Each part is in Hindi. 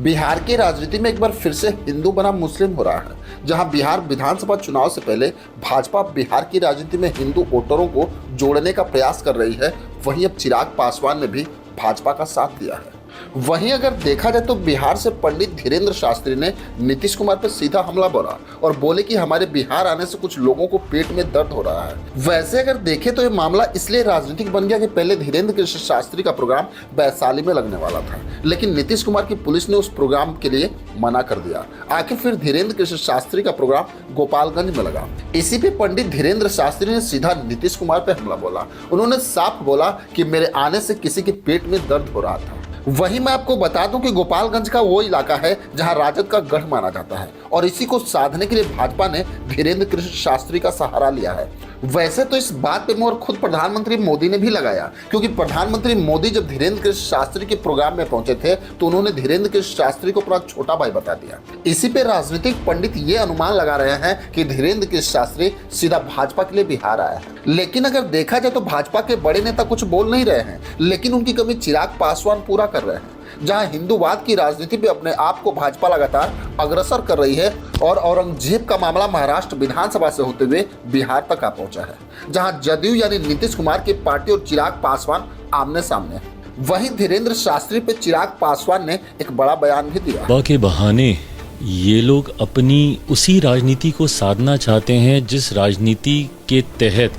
बिहार की राजनीति में एक बार फिर से हिंदू बनाम मुस्लिम हो रहा है। जहां बिहार विधानसभा चुनाव से पहले भाजपा बिहार की राजनीति में हिंदू वोटरों को जोड़ने का प्रयास कर रही है, वहीं अब चिराग पासवान ने भी भाजपा का साथ दिया है। वहीं अगर देखा जाए तो बिहार से पंडित धीरेन्द्र शास्त्री ने नीतीश कुमार पर सीधा हमला बोला और बोले कि हमारे बिहार आने से कुछ लोगों को पेट में दर्द हो रहा है। वैसे अगर देखें तो ये मामला इसलिए राजनीतिक बन गया कि पहले धीरेन्द्र शास्त्री का प्रोग्राम वैशाली में लगने वाला था, लेकिन नीतीश कुमार की पुलिस ने उस प्रोग्राम के लिए मना कर दिया। आखिर फिर धीरेन्द्र शास्त्री का प्रोग्राम गोपालगंज में लगा। इसी पे पंडित धीरेन्द्र शास्त्री ने सीधा नीतीश कुमार पर हमला बोला। उन्होंने साफ बोला कि मेरे आने से किसी के पेट में दर्द हो रहा था। वहीं मैं आपको बता दूं कि गोपालगंज का वो इलाका है जहां राजद का गढ़ माना जाता है और इसी को साधने के लिए भाजपा ने धीरेन्द्र कृष्ण शास्त्री का सहारा लिया है। वैसे तो इस बात पे मोहर खुद प्रधानमंत्री मोदी ने भी लगाया, क्योंकि प्रधानमंत्री मोदी जब धीरेन्द्र कृष्ण शास्त्री के प्रोग्राम में पहुंचे थे तो उन्होंने धीरेन्द्र कृष्ण शास्त्री को अपना छोटा भाई बता दिया। इसी पे राजनीतिक पंडित ये अनुमान लगा रहे हैं कि धीरेन्द्र कृष्ण शास्त्री सीधा भाजपा के लिए बिहार आया है। लेकिन अगर देखा जाए तो भाजपा के बड़े नेता कुछ बोल नहीं रहे हैं, लेकिन उनकी कमी चिराग पासवान पूरा कर रहे हैं। जहां हिंदूवाद की राजनीति पे अपने आप को भाजपा लगातार अग्रसर कर रही है और औरंगजेब का मामला महाराष्ट्र विधानसभा से होते हुए बिहार तक आ पहुंचा है, जहां जदयू यानी नीतीश कुमार की पार्टी और चिराग पासवान आमने सामने है। वहीं धीरेन्द्र शास्त्री पे चिराग पासवान ने एक बड़ा बयान भी दिया। के बहाने ये लोग अपनी उसी राजनीति को साधना चाहते हैं जिस राजनीति के तहत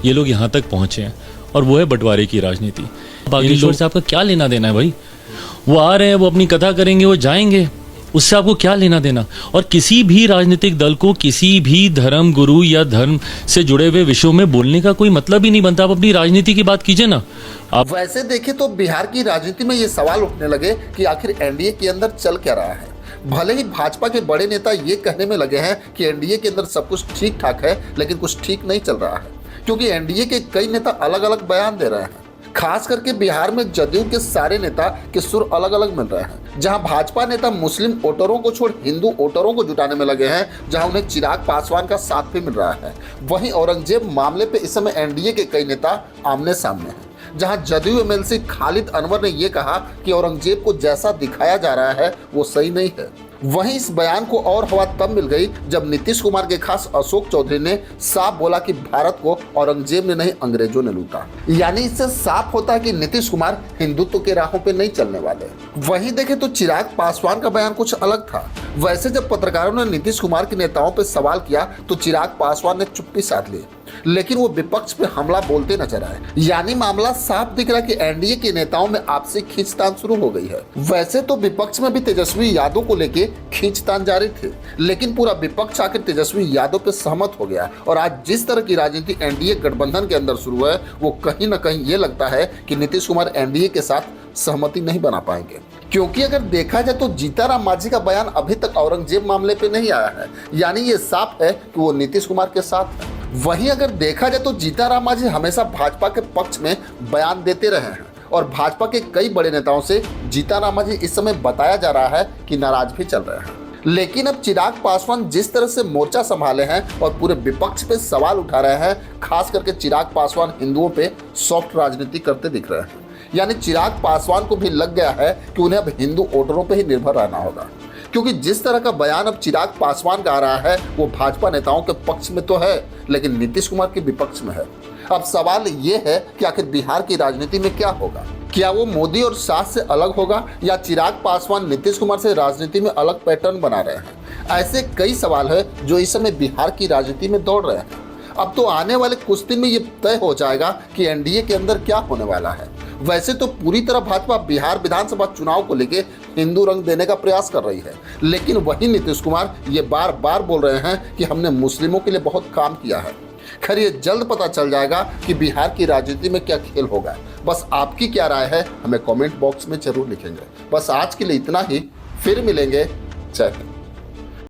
ये लोग यहाँ तक पहुंचे हैं, और वो है बंटवारे की राजनीति। बागेश्वर से आपका क्या लेना देना है भाई? वो आ रहे हैं, वो अपनी कथा करेंगे, वो जाएंगे, उससे आपको क्या लेना देना? और किसी भी राजनीतिक दल को किसी भी धर्म गुरु या धर्म से जुड़े हुए विषयों में बोलने का कोई मतलब ही नहीं बनता। आप अपनी राजनीति की बात कीजिए ना। आप वैसे देखें तो बिहार की राजनीति में ये सवाल उठने लगे कि आखिर एनडीए के अंदर चल क्या रहा है। भले ही भाजपा के बड़े नेता ये कहने में लगे हैं कि एनडीए के अंदर सब कुछ ठीक ठाक है, लेकिन कुछ ठीक नहीं चल रहा है, क्योंकि एनडीए के कई नेता अलग अलग बयान दे रहे हैं। खास करके बिहार में जदयू के सारे नेता के सुर अलग अलग मिल रहे हैं। जहां भाजपा नेता मुस्लिम वोटरों को छोड़ हिंदू वोटरों को जुटाने में लगे हैं, जहां उन्हें चिराग पासवान का साथ भी मिल रहा है। वहीं औरंगजेब मामले पे इस समय एनडीए के कई नेता आमने सामने हैं। जहां जदयू एमएलसी खालिद अनवर ने यह कहा कि औरंगजेब को जैसा दिखाया जा रहा है वो सही नहीं है। वहीं इस बयान को और हवा तब मिल गई जब नीतीश कुमार के खास अशोक चौधरी ने साफ बोला कि भारत को औरंगजेब ने नहीं अंग्रेजों ने लूटा। यानी इससे साफ होता है कि नीतीश कुमार हिंदुत्व के राहों पे नहीं चलने वाले। वहीं देखें तो चिराग पासवान का बयान कुछ अलग था। वैसे जब पत्रकारों ने नीतीश कुमार के नेताओं पर सवाल किया तो चिराग पासवान ने चुप्पी साध ली, लेकिन वो विपक्ष पे हमला बोलते नजर आए। यानी मामला साफ दिख रहा कि एनडीए के नेताओं में आपसी खींचतान शुरू हो गई है। वैसे तो विपक्ष में भी तेजस्वी यादव को लेके खींचतान जारी थी, लेकिन पूरा विपक्ष आकर तेजस्वी यादव पे सहमत हो गया और आज जिस तरह की राजनीति एनडीए गठबंधन के अंदर शुरू है, वो कहीं ना कहीं ये लगता है कि नीतीश कुमार एनडीए के साथ सहमति नहीं बना पाएंगे। क्योंकि अगर देखा जाए तो जीताराम मांझी का बयान अभी तक औरंगजेब मामले पे नहीं आया है, यानी ये साफ है कि वो नीतीश कुमार के साथ है। वहीं अगर देखा जाए तो जीताराम मांझी हमेशा भाजपा के पक्ष में बयान देते रहे हैं और भाजपा के कई बड़े नेताओं से जीताराम मांझी इस समय बताया जा रहा है कि नाराज भी चल रहे हैं। लेकिन अब चिराग पासवान जिस तरह से मोर्चा संभाले हैं और पूरे विपक्ष पे सवाल उठा रहे हैं, खास करके चिराग पासवान हिंदुओं पे सॉफ्ट राजनीति करते दिख रहे हैं। यानी चिराग पासवान को भी लग गया है कि उन्हें अब हिंदू वोटरों पे ही निर्भर रहना होगा, क्योंकि जिस तरह का बयान अब चिराग पासवान का आ रहा है वो भाजपा नेताओं के पक्ष में तो है, लेकिन नीतीश कुमार के विपक्ष में है। अब सवाल ये है कि आखिर बिहार की राजनीति में क्या होगा? क्या वो मोदी और शाह से अलग होगा या चिराग पासवान नीतीश कुमार से राजनीति में अलग पैटर्न बना रहे हैं? ऐसे कई सवाल है जो इस समय बिहार की राजनीति में दौड़ रहे हैं। अब तो आने वाले कुछ दिन में ये तय हो जाएगा कि एनडीए के अंदर क्या होने वाला है। वैसे तो पूरी तरह भाजपा बिहार विधानसभा चुनाव को लेकर हिंदू रंग देने का प्रयास कर रही है, लेकिन वही नीतीश कुमार ये बार बार बोल रहे हैं कि हमने मुस्लिमों के लिए बहुत काम किया है। खैर ये जल्द पता चल जाएगा कि बिहार की राजनीति में क्या खेल होगा। बस आपकी क्या राय है हमें कमेंट बॉक्स में जरूर लिखेंगे। बस आज के लिए इतना ही, फिर मिलेंगे। जय हिंद।